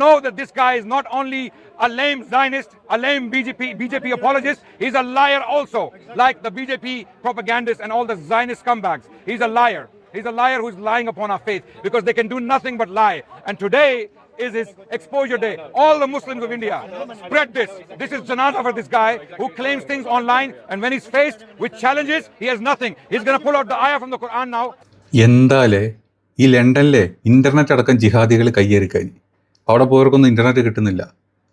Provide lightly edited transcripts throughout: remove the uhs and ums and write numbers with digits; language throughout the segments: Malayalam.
know that this guy is not only a lame Zionist, a lame BJP apologist, he's a liar also, like the BJP propagandists and all the Zionist scumbags. He's a liar. He's a liar who's lying upon our faith because they can do nothing but lie. And today is his exposure day. All the Muslims of India, spread this. This is janaza for this guy who claims things online, and when he's faced with challenges, he has nothing. He's going to pull out the ayah from the Quran now. എന്താലേ ഈ ലണ്ടനിലെ ഇന്റർനെറ്റ് അടക്കം ജിഹാദികൾ കയ്യേറിക്കഴിഞ്ഞു. അവിടെ പോയവർക്കൊന്നും ഇന്റർനെറ്റ് കിട്ടുന്നില്ല.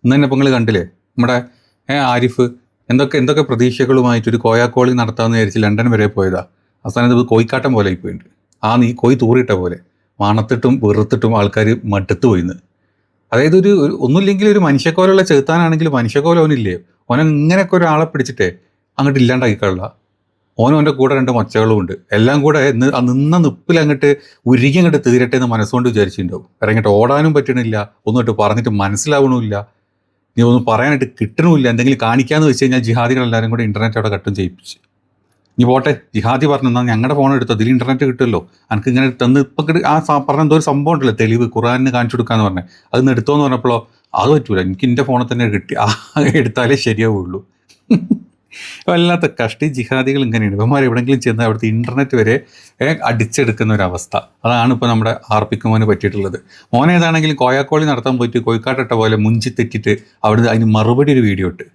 ഇന്ന് തന്നെ ഇപ്പോൾ നിങ്ങൾ കണ്ടില്ലേ, നമ്മുടെ ആരിഫ് എന്തൊക്കെ പ്രതീക്ഷകളുമായിട്ടൊരു കോയാക്കോളി നടത്താമെന്ന് വിചാരിച്ച് ലണ്ടൻ വരെ പോയതാ. അവസാനം ഇത് കോയിക്കാട്ടം പോലെ ആയിപ്പോയിട്ടുണ്ട്. ഈ കോയി തൂറിയിട്ട പോലെ മണത്തിട്ടും വെറുത്തിട്ടും ആൾക്കാർ മടുത്തു പോയിന്ന്. അതായത് ഒന്നുമില്ലെങ്കിൽ ഒരു മനുഷ്യക്കോലുള്ള ചെറുത്താനാണെങ്കിൽ മനുഷ്യക്കോല ഓനില്ലേ, ഇങ്ങനെയൊക്കെ ഒരാളെ പിടിച്ചിട്ടേ അങ്ങോട്ട് ഇല്ലാണ്ടാക്കിക്കള. ഓൻ്റെ കൂടെ 2 മച്ചകളും ഉണ്ട്. എല്ലാം കൂടെ നിന്ന നിപ്പിൽ അങ്ങോട്ട് ഉരുകി അങ്ങോട്ട് തീരട്ടെ എന്ന് മനസ്സുകൊണ്ട് വിചാരിച്ചിട്ടുണ്ടാവും. ഇറങ്ങിയിട്ട് ഓടാനും പറ്റണില്ല, ഒന്നിട്ട് പറഞ്ഞിട്ട് മനസ്സിലാവണമില്ല, നീ ഒന്നും പറയാനായിട്ട് കിട്ടണമില്ല. എന്തെങ്കിലും കാണിക്കാമെന്ന് വെച്ച് കഴിഞ്ഞാൽ ജിഹാദികളെല്ലാവരും കൂടെ ഇൻ്റർനെറ്റ് അവിടെ കട്ടും ചെയ്യിപ്പിച്ച്. നീ പോട്ടെ, ജിഹാദി പറഞ്ഞു എന്നാൽ ഞങ്ങളുടെ ഫോൺ എടുത്തോ, ഇതിൽ ഇൻ്റർനെറ്റ് കിട്ടുമല്ലോ, എനിക്ക് ഇങ്ങനെ തന്ന് ഇപ്പം പറഞ്ഞ എന്തോ ഒരു സംഭവം ഉണ്ടല്ലോ, തെളിവ് ഖുറാനിന് കാണിച്ചു കൊടുക്കാന്ന് പറഞ്ഞത്, അതൊന്ന് എടുത്തോന്ന് പറഞ്ഞപ്പോഴോ അത് പറ്റൂല, എനിക്ക് എൻ്റെ ഫോണിൽ തന്നെ കിട്ടി, എടുത്താലേ ശരിയാവുള്ളൂ. വല്ലാത്ത കഷ്ടി ജിഹാദികൾ ഇങ്ങനെയാണ്. ഇവന്മാർ എവിടെയെങ്കിലും ചെന്ന് അവിടുത്തെ ഇൻ്റർനെറ്റ് വരെ അടിച്ചെടുക്കുന്ന ഒരവസ്ഥ. അതാണ് ഇപ്പോൾ നമ്മുടെ ആർപ്പിക്കുമോന് പറ്റിയിട്ടുള്ളത്. മോനേതാണെങ്കിലും കോയാക്കോളി നടത്താൻ പോയിട്ട് കോഴിക്കാട്ടിട്ട പോലെ മുഞ്ചി തെറ്റിട്ട് അവിടുന്ന് അതിന് മറുപടി ഒരു വീഡിയോ ഇട്ട്,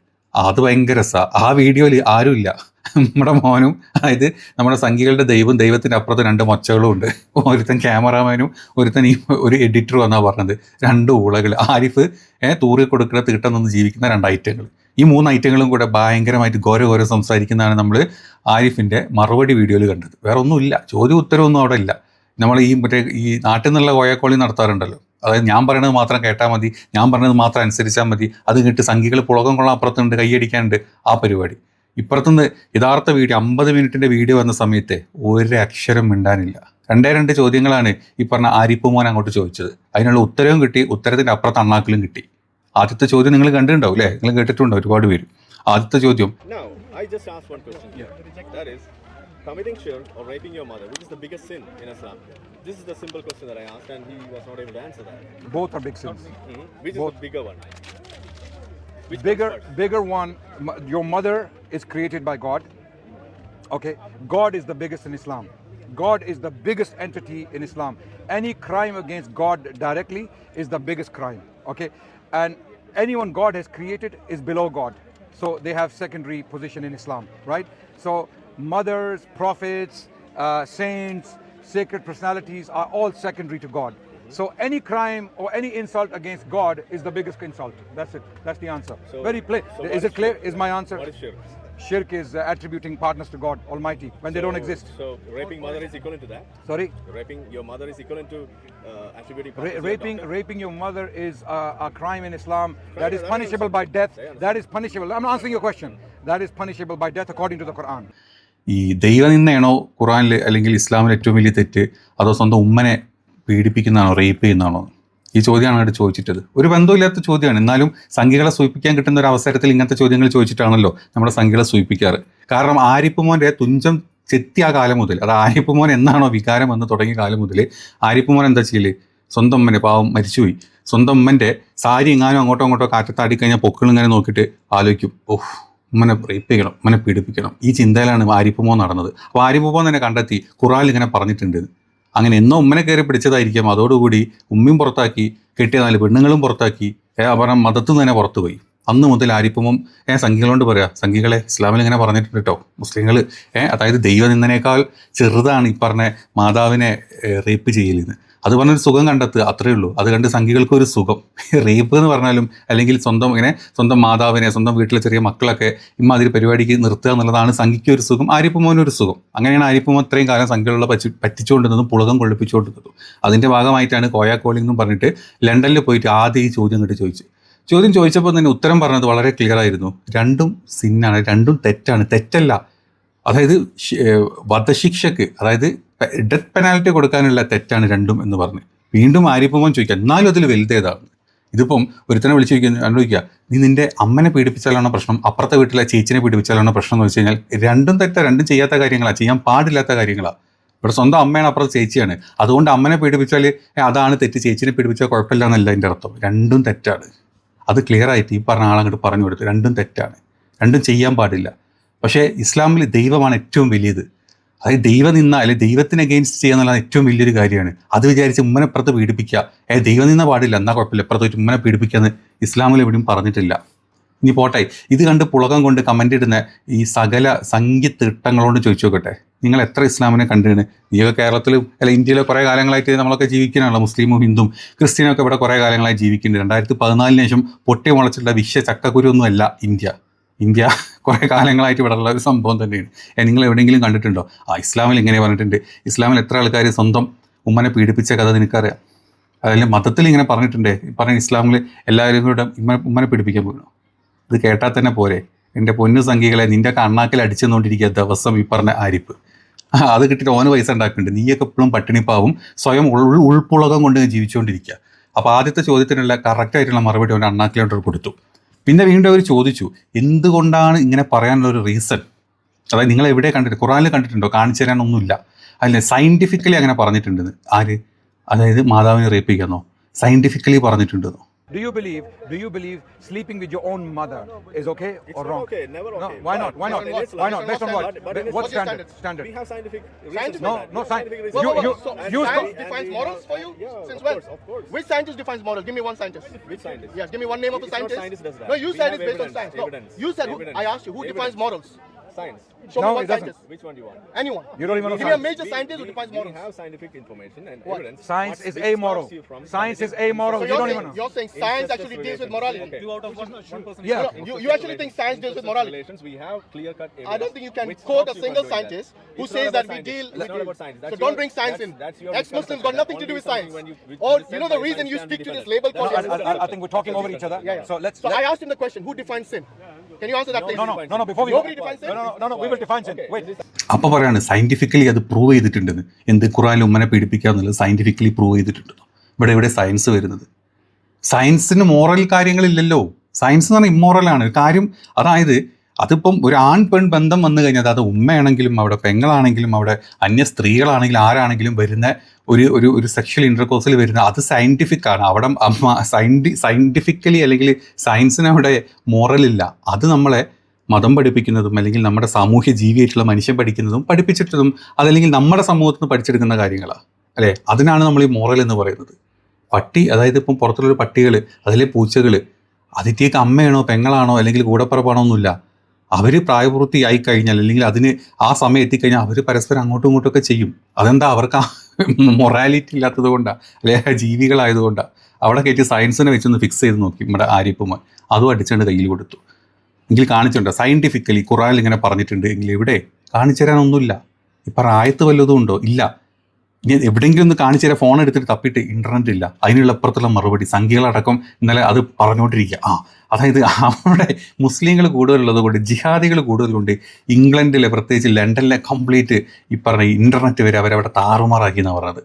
അത് ഭയങ്കര രസമാണ്. ആ വീഡിയോയിൽ ആരുമില്ല, നമ്മുടെ മോനും, അതായത് നമ്മുടെ സംഘികളുടെ ദൈവത്തിൻ്റെ അപ്പുറത്ത് 2 മൊച്ചകളും ഉണ്ട്. ഒരുത്തൻ ക്യാമറാമാനും ഒരുത്തൻ ഒരു എഡിറ്ററും എന്നാണ് പറഞ്ഞത്. 2 ഊളകൾ. ആരിഫ് തൂറി കൊടുക്കുന്ന തീട്ടം നിന്ന് ജീവിക്കുന്ന 2 ഐറ്റങ്ങൾ. ഈ 3 ഐറ്റങ്ങളും കൂടെ ഭയങ്കരമായിട്ട് ഘോര സംസാരിക്കുന്നതാണ് നമ്മൾ ആരിഫിൻ്റെ മറുപടി വീഡിയോയിൽ കണ്ടത്. വേറെ ഒന്നുമില്ല, ചോദ്യം ഉത്തരവൊന്നും അവിടെ ഇല്ല. നമ്മൾ ഈ നാട്ടിൽ നിന്നുള്ള കോയാക്കോളി നടത്താറുണ്ടല്ലോ, അതായത് ഞാൻ പറയണത് മാത്രം കേട്ടാൽ മതി, ഞാൻ പറഞ്ഞത് മാത്രം അനുസരിച്ചാൽ മതി, അത് കേട്ട് സംഘികൾ പുളകം കൊള്ളാൻ അപ്പുറത്തുണ്ട്, കൈയടിക്കാനുണ്ട്, ആ പരിപാടി. ഇപ്പുറത്തുനിന്ന് യഥാർത്ഥ വീഡിയോ 50 മിനിറ്റിൻ്റെ വീഡിയോ വന്ന സമയത്ത് ഒരു അക്ഷരം മിണ്ടാനില്ല. 2 ചോദ്യങ്ങളാണ് ഈ പറഞ്ഞ ആരിഫ് മോൻ അങ്ങോട്ട് ചോദിച്ചത്. അതിനുള്ള ഉത്തരവും കിട്ടി, ഉത്തരത്തിൻ്റെ അപ്പുറത്ത് അണ്ണാക്കിലും കിട്ടി. ആദ്യത്തെ ചോദ്യം നിങ്ങൾ കണ്ടിട്ടുണ്ടാവും അല്ലേ, നിങ്ങൾ കേട്ടിട്ടുണ്ടോ ഒരുപാട് പേര്. ആദ്യത്തെ ചോദ്യം, committing shirk or raping your mother, which is the biggest sin in Islam? This is the simple question that I asked, and he was not able to answer that. Both are big sins. Which Both. is the bigger one? Bigger one. Your mother is created by God. Okay, God is the biggest in Islam. God is the biggest entity in Islam. Any crime against God directly is the biggest crime. Okay, and anyone God has created is below God, so they have secondary position in Islam, right? So mothers, prophets, saints, sacred personalities are all secondary to God. So any crime or any insult against God is the biggest insult. That's it. That's the answer. So, very plain. Is it clear? Is my answer? What is shirk? Shirk is attributing partners to God Almighty when they don't exist. So raping mother is equivalent to that? Sorry? Raping your mother is equivalent to attributing partners to raping God? Raping your mother is a crime in Islam. That is punishable by death. That is punishable. I'm not answering your question. That is punishable by death according to the Quran. ഈ ദൈവനിന്ദയാണോ ഖുറാനിൽ അല്ലെങ്കിൽ ഇസ്ലാമിൽ ഏറ്റവും വലിയ തെറ്റ്, അതോ സ്വന്തം ഉമ്മനെ പീഡിപ്പിക്കുന്നതാണോ, റേപ്പ് ചെയ്യുന്നതാണോ? ഈ ചോദ്യമാണ് അവിടെ ചോദിച്ചിട്ടത്. ഒരു ബന്ധമില്ലാത്ത ചോദ്യമാണ്, എന്നാലും സംഘികളെ സൂചിപ്പിക്കാൻ കിട്ടുന്ന ഒരു അവസരത്തിൽ ഇങ്ങനത്തെ ചോദ്യങ്ങൾ ചോദിച്ചിട്ടാണല്ലോ നമ്മുടെ സംഘികളെ സൂചിപ്പിക്കാറ്. കാരണം ആരിഫ് മോൻ്റെ തുഞ്ചം ചെത്തിയ കാലം മുതൽ, അത് ആരിഫ് മോൻ എന്നാണോ വികാരം എന്ന് തുടങ്ങിയ കാലം മുതൽ ആരിഫ് മോൻ എന്താ ചെയ്യല്, സ്വന്തം ഉമ്മനെ, പാവം മരിച്ചുപോയി, സ്വന്തം ഉമ്മൻ്റെ സാരി എങ്ങാനും അങ്ങോട്ടോ കാറ്റത്താടിക്കഴിഞ്ഞാൽ പൊക്കിളിങ്ങനെ നോക്കിയിട്ട് ആലോചിക്കും, ഓഹ് ഉമ്മനെ റേപ്പ് ചെയ്യണം, ഉമ്മനെ പീഡിപ്പിക്കണം. ഈ ചിന്തയിലാണ് ആരിഫ് മോൻ നടന്നത്. അപ്പോൾ ആരിഫ് മോൻ തന്നെ കണ്ടെത്തി ഖുറാനിൽ ഇങ്ങനെ പറഞ്ഞിട്ടുണ്ട്. അങ്ങനെ എന്നോ ഉമ്മനെ കയറി പിടിച്ചതായിരിക്കാം, അതോടുകൂടി ഉമ്മയും പുറത്താക്കി, കെട്ടിയ 4 പെണ്ണുങ്ങളും പുറത്താക്കി, അവരുടെ മതത്തിൽ തന്നെ പുറത്തുപോയി. അന്ന് മുതൽ ആരിഫ് മോൻ സംഘികളോട് പറയാം, സംഘികളെ ഇസ്ലാമിൽ ഇങ്ങനെ പറഞ്ഞിട്ടുണ്ട് കേട്ടോ, മുസ്ലിങ്ങൾ അതായത് ദൈവനിന്ദനേക്കാൾ ചെറുതാണ് ഈ പറഞ്ഞ മാതാവിനെ റേപ്പ് ചെയ്യലെന്ന്. അത് പറഞ്ഞൊരു സുഖം കണ്ടെത്തുക, അത്രയേ ഉള്ളൂ. അത് കണ്ട് സംഘികൾക്കൊരു സുഖം. റേപ്പ് എന്ന് പറഞ്ഞാലും അല്ലെങ്കിൽ സ്വന്തം മാതാവിനെ, സ്വന്തം വീട്ടിലെ ചെറിയ മക്കളൊക്കെ ഇമ്മാതിരി പരിപാടിക്ക് നിർത്തുക എന്നുള്ളതാണ് സംഘിക്ക് ഒരു സുഖം, ആരിഫ് മോനൊരു സുഖം. അങ്ങനെയാണ് ആരിഫ് മോൻ ഇത്രയും കാലം സംഘികളുള്ള പറ്റിച്ചുകൊണ്ടിരുന്നതും പുളകം കൊള്ളിപ്പിച്ചുകൊണ്ടിരുന്നതും. അതിൻ്റെ ഭാഗമായിട്ടാണ് കോയാക്കോളി എന്നും പറഞ്ഞിട്ട് ലണ്ടനിൽ പോയിട്ട് ആദ്യം ഈ ചോദ്യം കണ്ട് ചോദ്യം ചോദിച്ചപ്പോൾ തന്നെ ഉത്തരം പറഞ്ഞത് വളരെ ക്ലിയർ ആയിരുന്നു. 2 സിന്നാണ്, 2 തെറ്റാണ്, തെറ്റല്ല. അതായത് വധശിക്ഷക്ക്, അതായത് ഡെത്ത് പെനാൽറ്റി കൊടുക്കാനുള്ള തെറ്റാണ് 2 എന്ന് പറഞ്ഞ് വീണ്ടും ആരിഫ് മോൻ ചോദിക്കുക, എന്നാലും അതിൽ വലുതേതാണ്. ഇതിപ്പം ഒരുത്തനെ വിളിച്ച് ചോദിക്കുക, നീ നിൻ്റെ അമ്മനെ പീഡിപ്പിച്ചാലാണോ പ്രശ്നം, അപ്പുറത്തെ വീട്ടിലെ ചേച്ചിനെ പീഡിപ്പിച്ചാലാണോ പ്രശ്നം എന്ന് വെച്ച് കഴിഞ്ഞാൽ 2 തെറ്റാ, 2 ചെയ്യാത്ത കാര്യങ്ങളാണ്, ചെയ്യാൻ പാടില്ലാത്ത കാര്യങ്ങളാണ്. ഇവിടെ സ്വന്തം അമ്മയാണ്, അപ്പുറത്ത് ചേച്ചിയാണ്. അതുകൊണ്ട് അമ്മനെ പീഡിപ്പിച്ചാൽ അതാണ് തെറ്റ്, ചേച്ചിനെ പീഡിപ്പിച്ചാൽ കുഴപ്പമില്ല എന്നല്ല എൻ്റെ അർത്ഥം. രണ്ടും തെറ്റാണ്. അത് ക്ലിയർ ആയിട്ട് ഈ പറഞ്ഞ ആളങ്ങോട്ട് പറഞ്ഞു കൊടുത്തു. രണ്ടും തെറ്റാണ്, രണ്ടും ചെയ്യാൻ പാടില്ല. പക്ഷേ ഇസ്ലാമിൽ ദൈവമാണ് ഏറ്റവും വലിയത്. അതായത് ദൈവം നിന്ന അല്ലെങ്കിൽ ദൈവത്തിന് അഗെയിൻസ്റ്റ് ചെയ്യുക എന്നുള്ളത് ഏറ്റവും വലിയൊരു കാര്യമാണ്. അത് വിചാരിച്ച് ഉമ്മനെപ്പുറത്ത് പീഡിപ്പിക്കുക, ദൈവം നിന്ന പാടില്ല, എന്നാൽ കുഴപ്പമില്ല, ഇപ്പുറത്ത് വെച്ച് ഉമ്മനെ പീഡിപ്പിക്കുക എന്ന് ഇസ്ലാമിൽ എവിടെയും പറഞ്ഞിട്ടില്ല. ഇനി പോട്ടെ, ഇത് കണ്ട് പുളകം കൊണ്ട് കമൻ്റ് ഇടുന്ന ഈ സകല സംഖ്യത്തിട്ടങ്ങളോട് ചോദിച്ചു നോക്കട്ടെ, നിങ്ങൾ എത്ര ഇസ്ലാമിനെ കണ്ടിരുന്നു? നീയൊക്കെ കേരളത്തിലും അല്ല ഇന്ത്യയിലെ കുറേ കാലങ്ങളായിട്ട് നമ്മളൊക്കെ ജീവിക്കാനാണല്ലോ, മുസ്ലിമും ഹിന്ദുവും ക്രിസ്ത്യനൊക്കെ ഇവിടെ കുറേ കാലങ്ങളായി ജീവിക്കുന്നുണ്ട്. 2014 ശേഷം പൊട്ടി മുളച്ചിട്ടുള്ള വിശ്വ ചക്കക്കുരുവൊന്നും അല്ല ഇന്ത്യ കുറേ കാലങ്ങളായിട്ട് ഇവിടെ ഉള്ള ഒരു സംഭവം തന്നെയാണ്. നിങ്ങൾ എവിടെയെങ്കിലും കണ്ടിട്ടുണ്ടോ ഇസ്ലാമിൽ ഇങ്ങനെ പറഞ്ഞിട്ടുണ്ട്? ഇസ്ലാമിൽ എത്ര ആൾക്കാർ സ്വന്തം ഉമ്മനെ പീഡിപ്പിച്ച കഥ നിനക്കറിയാം? അതിൽ മതത്തിൽ ഇങ്ങനെ പറഞ്ഞിട്ടുണ്ട്, പറഞ്ഞ ഇസ്ലാമിൽ എല്ലാവരും കൂടെ ഉമ്മനെ പീഡിപ്പിക്കാൻ പോകണം. ഇത് കേട്ടാൽ തന്നെ പോരെ, എൻ്റെ പൊന്നു സംഖ്യകളെ, നിൻ്റെ കണ്ണാക്കിൽ അടിച്ചെന്നുകൊണ്ടിരിക്കുക ദിവസം ഈ പറഞ്ഞ ആരിപ്പ്. അത് കിട്ടിയിട്ട് ഓന് പൈസ ഉണ്ടാക്കുന്നുണ്ട്. നീയൊക്കെ എപ്പോഴും പട്ടിണിപ്പാവും, സ്വയം ഉൾപ്പുളകം കൊണ്ട് ജീവിച്ചുകൊണ്ടിരിക്കുക. അപ്പോൾ ആദ്യത്തെ ചോദ്യത്തിനുള്ള കറക്റ്റായിട്ടുള്ള മറുപടി അവൻ്റെ അണ്ണാക്കിലോട്ട് കൊടുത്തു. പിന്നെ വീണ്ടും അവർ ചോദിച്ചു എന്തുകൊണ്ടാണ് ഇങ്ങനെ പറയാനുള്ള ഒരു റീസൺ. അതായത് നിങ്ങൾ എവിടെ കണ്ടിട്ട്, ഖുറാനിൽ കണ്ടിട്ടുണ്ടോ? കാണിച്ചു തരാനൊന്നുമില്ല. അല്ലെ സയൻറ്റിഫിക്കലി അങ്ങനെ പറഞ്ഞിട്ടുണ്ടെന്ന്. ആര്? അതായത് മാതാവിനെ റേപ്പിക്കാന്നോ scientifically പറഞ്ഞിട്ടുണ്ടെന്നോ? Do you believe sleeping with your own mother is okay or wrong? Okay, never okay. No, why not? Why not? Why not? Based on what? What standard? We have scientific reasons. No science. You science defines morals for you? Yeah, Since of when? course, of course. Which scientist defines morals? Give me one scientist. Which scientist? Yes, give me one name of a It's not scientist. scientist does that. No, you We said have it's based on evidence, science. No, evidence, you said. evidence, I asked you who defines evidence. morals. Science. Show No, me one it doesn't. scientist. Which one do you want? Anyone. You don't even know Give me a science. major scientist who defines morals. We have scientific information and What? evidence. Science What- is which amoral. stops you from Science is committing- amoral. So You don't you're even know. saying science Incestuous actually deals with relations. morality. Okay. Two out of one person. Yeah. You actually think science deals with Incestuous morality? relations, we have clear-cut evidence. I don't think you can which quote stops a you single from doing that. scientist who It's says not that about we science. deal It's with not about science. So That's don't your- bring science in. that's your Ex-Muslims got nothing to do with science. Only something when Or you you know the said reason you science stick can to be this defended. label No, called I think we're talking over each other. Yeah, yeah. So let's. So I asked him the question, who defines sin? Can you answer that please? No. Before we Nobody defines sin? No. We will define sin. Okay, Wait. this is- അപ്പോൾ പറയാണ് സയൻറ്റിഫിക്കലി അത് പ്രൂവ് ചെയ്തിട്ടുണ്ടെന്ന്. എന്ത്? ഖുറാനിൽ ഉമ്മനെ പീഡിപ്പിക്കുക എന്നുള്ളത് സയൻറ്റിഫിക്കലി പ്രൂവ് ചെയ്തിട്ടുണ്ടെന്ന്. ഇവിടെ സയൻസ് വരുന്നത്? സയൻസിന് മോറൽ കാര്യങ്ങളില്ലല്ലോ. സയൻസ് എന്ന് പറഞ്ഞാൽ ഇമ്മോറലാണ് ഒരു കാര്യം. അതായത് അതിപ്പം ഒരു ആൺ പെൺ ബന്ധം വന്നു കഴിഞ്ഞാൽ അത് ഉമ്മയാണെങ്കിലും അവിടെ പെങ്ങളാണെങ്കിലും അവിടെ അന്യ സ്ത്രീകളാണെങ്കിലും ആരാണെങ്കിലും വരുന്ന ഒരു സെക്ഷൽ ഇൻ്റർകോഴ്സിൽ വരുന്ന അത് സയൻറ്റിഫിക് ആണ്. അവിടെ സയൻറ്റിഫിക്കലി അല്ലെങ്കിൽ സയൻസിന് അവിടെ മോറലില്ല. അത് നമ്മളെ മതം പഠിപ്പിക്കുന്നതും അല്ലെങ്കിൽ നമ്മുടെ സാമൂഹ്യ ജീവിയായിട്ടുള്ള മനുഷ്യൻ പഠിക്കുന്നതും പഠിപ്പിച്ചിട്ടതും അതല്ലെങ്കിൽ നമ്മുടെ സമൂഹത്തിൽ നിന്ന് പഠിച്ചെടുക്കുന്ന കാര്യങ്ങളാണ് അല്ലേ? അതിനാണ് നമ്മൾ ഈ മോറൽ എന്ന് പറയുന്നത്. പട്ടി, അതായത് ഇപ്പം പുറത്തുള്ളൊരു പട്ടികൾ, അതിലെ പൂച്ചകൾ, അതിൻ്റെയൊക്കെ അമ്മയാണോ പെങ്ങളാണോ അല്ലെങ്കിൽ കൂടപ്പുറപ്പാണോ ഒന്നുമില്ല. അവർ പ്രായപൂർത്തിയായി കഴിഞ്ഞാൽ അല്ലെങ്കിൽ അതിന് ആ സമയം എത്തിക്കഴിഞ്ഞാൽ അവർ പരസ്പരം അങ്ങോട്ടും ഇങ്ങോട്ടുമൊക്കെ ചെയ്യും. അതെന്താ? അവർക്ക് മൊറാലിറ്റി ഇല്ലാത്തത് കൊണ്ടാണ് അല്ലെ? ജീവികളായതുകൊണ്ടാണ്. അവിടെ കയറ്റി സയൻസിനെ വെച്ചൊന്ന് ഫിക്സ് ചെയ്ത് നോക്കി നമ്മുടെ ആരിപ്പുമാൻ, അതും അടിച്ചുകൊണ്ട് കയ്യിൽ കൊടുത്തു. എങ്കിൽ കാണിച്ചിട്ടുണ്ടോ സയൻറ്റിഫിക്കലി ഖുറാനിൽ ഇങ്ങനെ പറഞ്ഞിട്ടുണ്ട് എങ്കിൽ ഇവിടെ കാണിച്ചു തരാനൊന്നുമില്ല. ഇപ്പം ആയത്ത് വല്ലതും ഉണ്ടോ? ഇല്ല. ഇനി എവിടെയെങ്കിലും ഒന്ന് കാണിച്ചു തരാം, ഫോൺ എടുത്തിട്ട് തപ്പിയിട്ട് ഇൻ്റർനെറ്റ് ഇല്ല. അതിനുള്ള അപ്പുറത്തുള്ള മറുപടി സംഖ്യകളടക്കം ഇന്നലെ അത് പറഞ്ഞുകൊണ്ടിരിക്കുക. അതായത് അവിടെ മുസ്ലിങ്ങൾ കൂടുതലുള്ളത് കൊണ്ട്, ജിഹാദികൾ കൂടുതലുണ്ട്. ഇംഗ്ലണ്ടിലെ പ്രത്യേകിച്ച് ലണ്ടനിലെ കംപ്ലീറ്റ് ഈ പറഞ്ഞ ഇൻ്റർനെറ്റ് വരെ അവരവിടെ താറുമാറാക്കി എന്നാണ് പറഞ്ഞത്.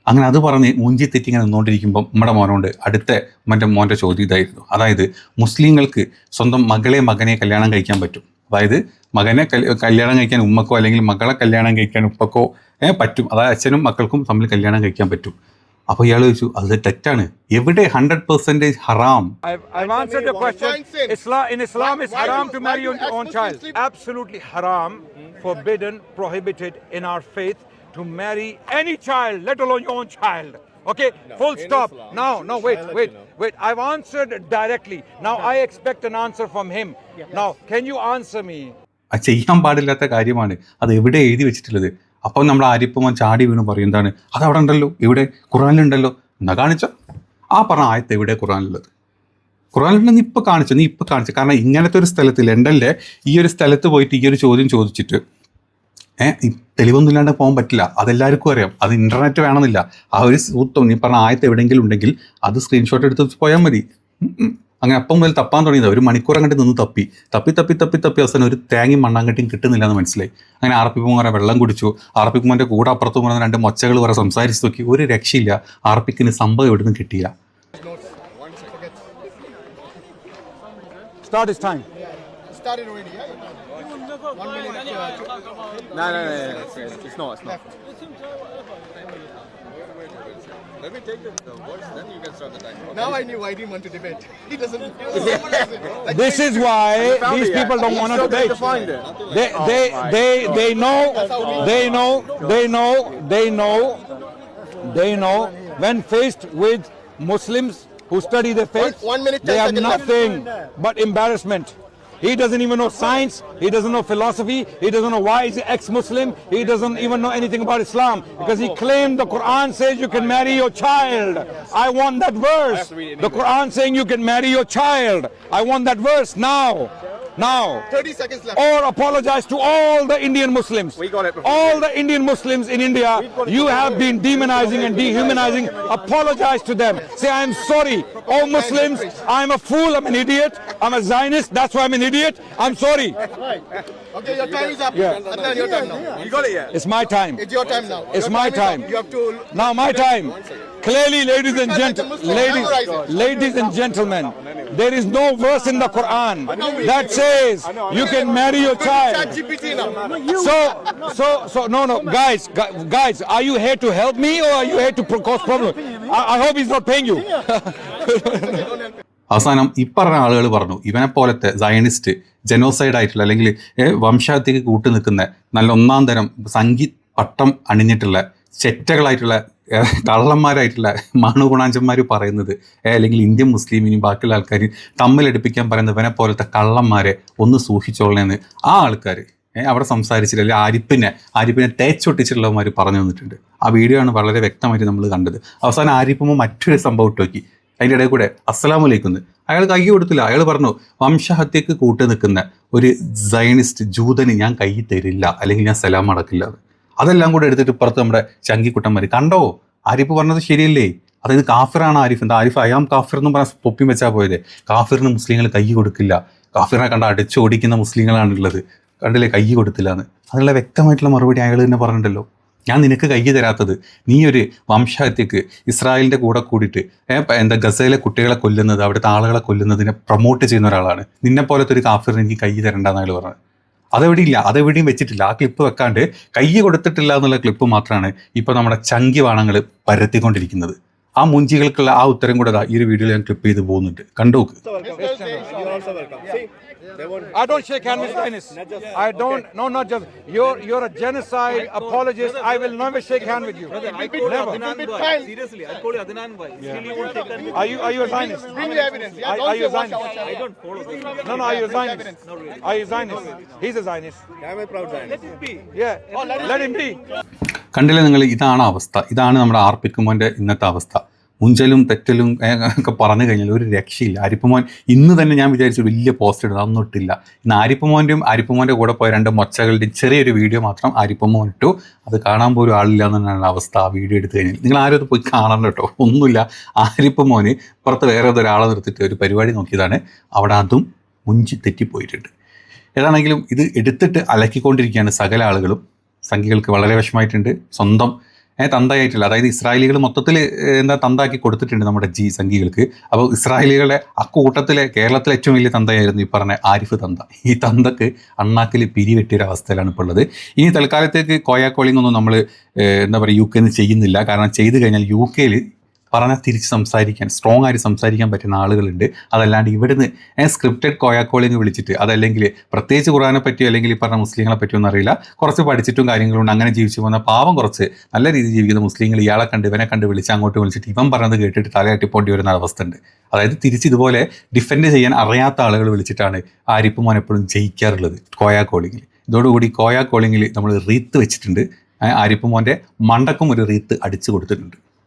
അങ്ങനെ അത് പറഞ്ഞ് മൂഞ്ചി തെറ്റിങ്ങനെ നിന്നുകൊണ്ടിരിക്കുമ്പം നമ്മുടെ മോനോണ്ട് അടുത്ത മോൻ്റെ ചോദ്യം ഇതായിരുന്നു. അതായത് മുസ്ലിങ്ങൾക്ക് സ്വന്തം മകനെ കല്യാണം കഴിക്കാൻ പറ്റും. അതായത് മകനെ കല്യാണം കഴിക്കാൻ ഉമ്മക്കോ അല്ലെങ്കിൽ മകളെ കല്യാണം കഴിക്കാൻ ഉപ്പക്കോ പറ്റും. അതായത് അച്ഛനും മക്കൾക്കും തമ്മിൽ കല്യാണം കഴിക്കാൻ പറ്റും. അപ്പോൾ ഇയാൾ ചോദിച്ചു അത് തെറ്റാണ്. എവിടെ 100% ഹറാം? I've answered the question. In Islam it's haram to marry your own child. Absolutely haram, forbidden, prohibited in our faith to marry any child, let alone your own child. Okay, No, full in stop. Islam, No, wait. I'll let you know. Wait, I've answered directly. Now I expect an answer from him. Now, can you answer me? അത് ചെയ്യാൻ പാടില്ലാത്ത കാര്യമാണ്. അത് എവിടെ എഴുതി വെച്ചിട്ടുള്ളത്? അപ്പം നമ്മുടെ ആരിപ്പമാൻ ചാടി വീണ് പറയും എന്താണ്? അത് അവിടെ ഉണ്ടല്ലോ, ഇവിടെ ഖുറാനിലുണ്ടല്ലോ. എന്നാ കാണിച്ച ആ പറഞ്ഞ ആയത്ത് എവിടെ ഖുറാനിലുള്ളത്? ഖുറാനിൽ നീ ഇപ്പോൾ കാണിച്ചു. കാരണം ഇങ്ങനത്തെ ഒരു സ്ഥലത്ത്, ലണ്ടനിലെ ഈ ഒരു സ്ഥലത്ത് പോയിട്ട് ഈ ഒരു ചോദ്യം ചോദിച്ചിട്ട് തെളിവൊന്നും ഇല്ലാണ്ട് പോകാൻ പറ്റില്ല. അതെല്ലാവർക്കും അറിയാം. അത് ഇൻ്റർനെറ്റ് വേണമെന്നില്ല. ആ ഒരു സൂത്രം നീ പറഞ്ഞ ആയത്ത് എവിടെയെങ്കിലും ഉണ്ടെങ്കിൽ അത് സ്ക്രീൻഷോട്ട് എടുത്ത് പോയാൽ മതി. അങ്ങനെ അപ്പം മുതൽ തപ്പാൻ തുടങ്ങിയത്. ഒരു മണിക്കൂർ അങ്ങോട്ട് നിന്ന് തപ്പി അവസാനം ഒരു തേങ്ങയും മണ്ണാങ്കട്ടിയും കിട്ടുന്നില്ല എന്ന് മനസ്സിലായി. അങ്ങനെ ആർപ്പിക്കുമാരെ വെള്ളം കുടിച്ചു. ആർപ്പിക്കുമാൻ്റെ കൂടെ അപ്പുറത്തും പറഞ്ഞ 2 മൊച്ചകൾ വരെ സംസാരിച്ച് നോക്കി. ഒരു രക്ഷയില്ല. ആർപ്പിക്കിന് സംഭവം എവിടുന്നും കിട്ടിയില്ല. Start this time. Started already, yeah? 1 minute. No. It's not. Let me take the words, then you can start the time. Now I knew why he didn't want to debate. He doesn't. Like, This is why these people don't want to debate. They know when faced with Muslims who study their faith, 1 minute, 10 they have seconds left. nothing but embarrassment. He doesn't even know science, he doesn't know philosophy, he doesn't know why he's an ex-Muslim, he doesn't even know anything about Islam, because he claimed the Quran says you can marry your child. I want that verse. The Quran saying you can marry your child. I want that verse now. 30 seconds left. Or apologize to all the Indian Muslims. We got it before. All the Indian Muslims in India, you have been demonizing and dehumanizing. Apologize to them. Say, I'm sorry. All Muslims, I'm a fool, I'm an idiot, I'm a Zionist, that's why I'm an idiot. I'm sorry. Okay, your time is up. Yeah. Adnan, your time now. You got it yet? It's my time. It's your time now. It's Your my is up. time. You have to. Now my time. Clearly, ladies and gentlemen, there is no verse in the Quran that says you can marry your child. ChatGPT now. So, no, guys, are you here to help me or are you here to cause problem? I hope he's not paying you. അവസാനം ഇപ്പറഞ്ഞ ആളുകൾ പറഞ്ഞു ഇവനെ പോലത്തെ സയനിസ്റ്റ് ജനോസൈഡ് ആയിട്ടുള്ള അല്ലെങ്കിൽ വംശഹത്യക്ക് കൂട്ടു നിൽക്കുന്ന നല്ല ഒന്നാം തരം സംഗീ പട്ടം അണിഞ്ഞിട്ടുള്ള ചെറ്റകളായിട്ടുള്ള കള്ളന്മാരായിട്ടുള്ള മാണുകുണാഞ്ചന്മാർ പറയുന്നത് അല്ലെങ്കിൽ ഇന്ത്യൻ മുസ്ലിമിനും ബാക്കിയുള്ള ആൾക്കാർ തമ്മിലടുപ്പിക്കാൻ പറയുന്ന ഇവനെ പോലത്തെ കള്ളന്മാരെ ഒന്ന് സൂക്ഷിച്ചോളണമെന്ന് ആ ആൾക്കാർ അവിടെ സംസാരിച്ചില്ല അല്ലെങ്കിൽ ആരിപ്പിനെ തേച്ചൊട്ടിച്ചിട്ടുള്ളവന്മാർ പറഞ്ഞു തന്നിട്ടുണ്ട്. ആ വീഡിയോ ആണ് വളരെ വ്യക്തമായിട്ട് നമ്മൾ കണ്ടത്. അവസാനം ആരിപ്പുമ്പോൾ മറ്റൊരു സംഭവം ഇട്ട് നോക്കി. അതിൻ്റെ ഇടയിൽ കൂടെ അസ്സലാമു അലൈക്കും അയാൾ കൈ കൊടുത്തില്ല. അയാൾ പറഞ്ഞു വംശഹത്യക്ക് കൂട്ടു നിൽക്കുന്ന ഒരു സയനിസ്റ്റ് ജൂതന് ഞാൻ കൈ തരില്ല, അല്ലെങ്കിൽ ഞാൻ സലാം അടക്കില്ല. അതെല്ലാം കൂടെ എടുത്തിട്ട് ഇപ്പുറത്ത് നമ്മുടെ ചങ്കിക്കുട്ടന്മാർ കണ്ടോ ആരിഫ് പറഞ്ഞത് ശരിയല്ലേ? അതായത് കാഫിറാണ് ആരിഫ്. എന്താ ആരിഫ് അയാം കാഫിർ എന്നും പറഞ്ഞാൽ പൊപ്പി വെച്ചാൽ പോയത്. കാഫിറിന് മുസ്ലിങ്ങൾ കൈ കൊടുക്കില്ല, കാഫിറിനെ കണ്ട അടിച്ചോടിക്കുന്ന മുസ്ലിങ്ങളാണുള്ളത്, കണ്ടില്ലേ കൈ കൊടുത്തില്ല എന്ന്. അതിനുള്ള വ്യക്തമായിട്ടുള്ള മറുപടി അയാൾ തന്നെ പറഞ്ഞിട്ടുണ്ടല്ലോ. ഞാൻ നിനക്ക് കൈ തരാത്തത് നീ ഒരു വംശഹത്യക്ക് ഇസ്രായേലിൻ്റെ കൂടെ കൂടിയിട്ട് ഗസയിലെ കുട്ടികളെ കൊല്ലുന്നത്, അവിടുത്തെ ആളുകളെ കൊല്ലുന്നതിനെ പ്രൊമോട്ട് ചെയ്യുന്ന ഒരാളാണ്. നിന്നെ പോലത്തെ ഒരു കാഫിറിന് എനിക്ക് കൈ തരണ്ടെന്ന് അയാൾ പറഞ്ഞത്. അതെവിടെയും വെച്ചിട്ടില്ല. ആ ക്ലിപ്പ് വെക്കാണ്ട് കൈ കൊടുത്തിട്ടില്ല എന്നുള്ള ക്ലിപ്പ് മാത്രമാണ് ഇപ്പോൾ നമ്മുടെ ചങ്കി വാണങ്ങൾ പരത്തിക്കൊണ്ടിരിക്കുന്നത്. ആ മുഞ്ചികൾക്കുള്ള ആ ഉത്തരം കൂടെ ഈ ഒരു വീഡിയോയിൽ ഞാൻ ക്ലിപ്പ് ചെയ്ത് പോകുന്നുണ്ട്, കണ്ടുനോക്ക്. I don't shake hands with Zionists. I don't. No, not just. You're a genocide apologist. I will never shake hands with you. Never. Seriously, I call you Adnan Bhai. Still you won't take hand with me. Are you a Zionist? Bring the evidence. Yeah, Are you a don't say Zionist? I don't follow this. No, are you a Zionist? Are you a Zionist? He's a Zionist. I'm a proud Zionist. Let it be. Yeah. Let him be. കണ്ടില്ലേ നിങ്ങൾ, ഇതാണ് അവസ്ഥ. ഇതാണ് നമ്മുടെ ആർപ്പിക്കുമോൻ്റെ ഇന്നത്തെ അവസ്ഥ. മുഞ്ചലും തെറ്റലും ഒക്കെ പറഞ്ഞു കഴിഞ്ഞാൽ ഒരു രക്ഷയില്ല. ആരിപ്പുമോൻ ഇന്ന് തന്നെ ഞാൻ വിചാരിച്ചു വലിയ പോസ്റ്റ് ഇടുന്നത്, അതൊന്നും ഇട്ടില്ല. ഇന്ന് ആരിപ്പുമോൻ്റെ കൂടെ പോയ രണ്ട് മൊച്ചകളുടെയും ചെറിയൊരു വീഡിയോ മാത്രം ആരിപ്പുമോൻ ഇട്ടു. അത് കാണാൻ പോലും ആളില്ല എന്നാണ് അവസ്ഥ. ആ വീഡിയോ എടുത്തു കഴിഞ്ഞാൽ നിങ്ങൾ ആരും അത് പോയി കാണണം കേട്ടോ, ഒന്നുമില്ല. ആരിപ്പുമോന് പുറത്ത് വേറെ ഒരാളെ നിർത്തിയിട്ട് ഒരു പരിപാടി നോക്കിയതാണ്. അവിടെ അതും മുഞ്ചി തെറ്റിപ്പോയിട്ടുണ്ട്. ഏതാണെങ്കിലും ഇത് എടുത്തിട്ട് അലക്കിക്കൊണ്ടിരിക്കുകയാണ് സകല ആളുകളും. സംഖ്യകൾക്ക് വളരെ വിഷമമായിട്ടുണ്ട്. സ്വന്തം തന്തയായിട്ടില്ല, അതായത് ഇസ്രായേലികൾ മൊത്തത്തിൽ തന്താക്കി കൊടുത്തിട്ടുണ്ട് നമ്മുടെ സംഖ്യകൾക്ക്. അപ്പോൾ ഇസ്രായേലികളെ അക്കൂട്ടത്തിലെ കേരളത്തിലെ ഏറ്റവും വലിയ തന്തയായിരുന്നു ഈ പറഞ്ഞ ആരിഫ് തന്ത. ഈ തന്തക്ക് അണ്ണാക്കിൽ പിരിവെട്ടിയൊരവസ്ഥയിലാണ് ഇപ്പോൾ ഉള്ളത്. ഇനി തൽക്കാലത്തേക്ക് കോളിംഗ് ഒന്നും നമ്മൾ UK ചെയ്യുന്നില്ല. കാരണം ചെയ്തു കഴിഞ്ഞാൽ UK പറഞ്ഞാൽ തിരിച്ച് സംസാരിക്കാൻ, സ്ട്രോങ് ആയിട്ട് സംസാരിക്കാൻ പറ്റുന്ന ആളുകളുണ്ട്. അതല്ലാണ്ട് ഇവിടുന്ന് സ്ക്രിപ്റ്റഡ് കോളിംഗ് വിളിച്ചിട്ട്, അതല്ലെങ്കിൽ പ്രത്യേകിച്ച് ഖുർആനെ പറ്റിയോ അല്ലെങ്കിൽ ഈ പറഞ്ഞ മുസ്ലിങ്ങളെ പറ്റിയൊന്നും അറിയില്ല, കുറച്ച് പഠിച്ചിട്ടും കാര്യങ്ങളുണ്ട്, അങ്ങനെ ജീവിച്ചു പോകുന്ന പാവം കുറച്ച് നല്ല രീതിയിൽ ജീവിക്കുന്ന മുസ്ലിങ്ങൾ ഇയാളെ കണ്ട് ഇവനെ കണ്ട് വിളിച്ച് അങ്ങോട്ട് വിളിച്ചിട്ട് ഇവൻ പറഞ്ഞത് കേട്ടിട്ട് തലയാട്ടിപ്പോണ്ടി വരുന്ന അവസ്ഥ ഉണ്ട്. അതായത് തിരിച്ച് ഇതുപോലെ ഡിഫെൻഡ് ചെയ്യാൻ അറിയാത്ത ആളുകൾ വിളിച്ചിട്ടാണ് ആരിപ്പുമോൻ എപ്പോഴും ജയിക്കാറുള്ളത് കോളിങ്ങിൽ. ഇതോടുകൂടി കോളിങ്ങിൽ നമ്മൾ റീത്ത് വെച്ചിട്ടുണ്ട്. ആരിപ്പുമോൻ്റെ മണ്ടക്കും ഒരു റീത്ത് അടിച്ചു കൊടുത്തിട്ടുണ്ട്.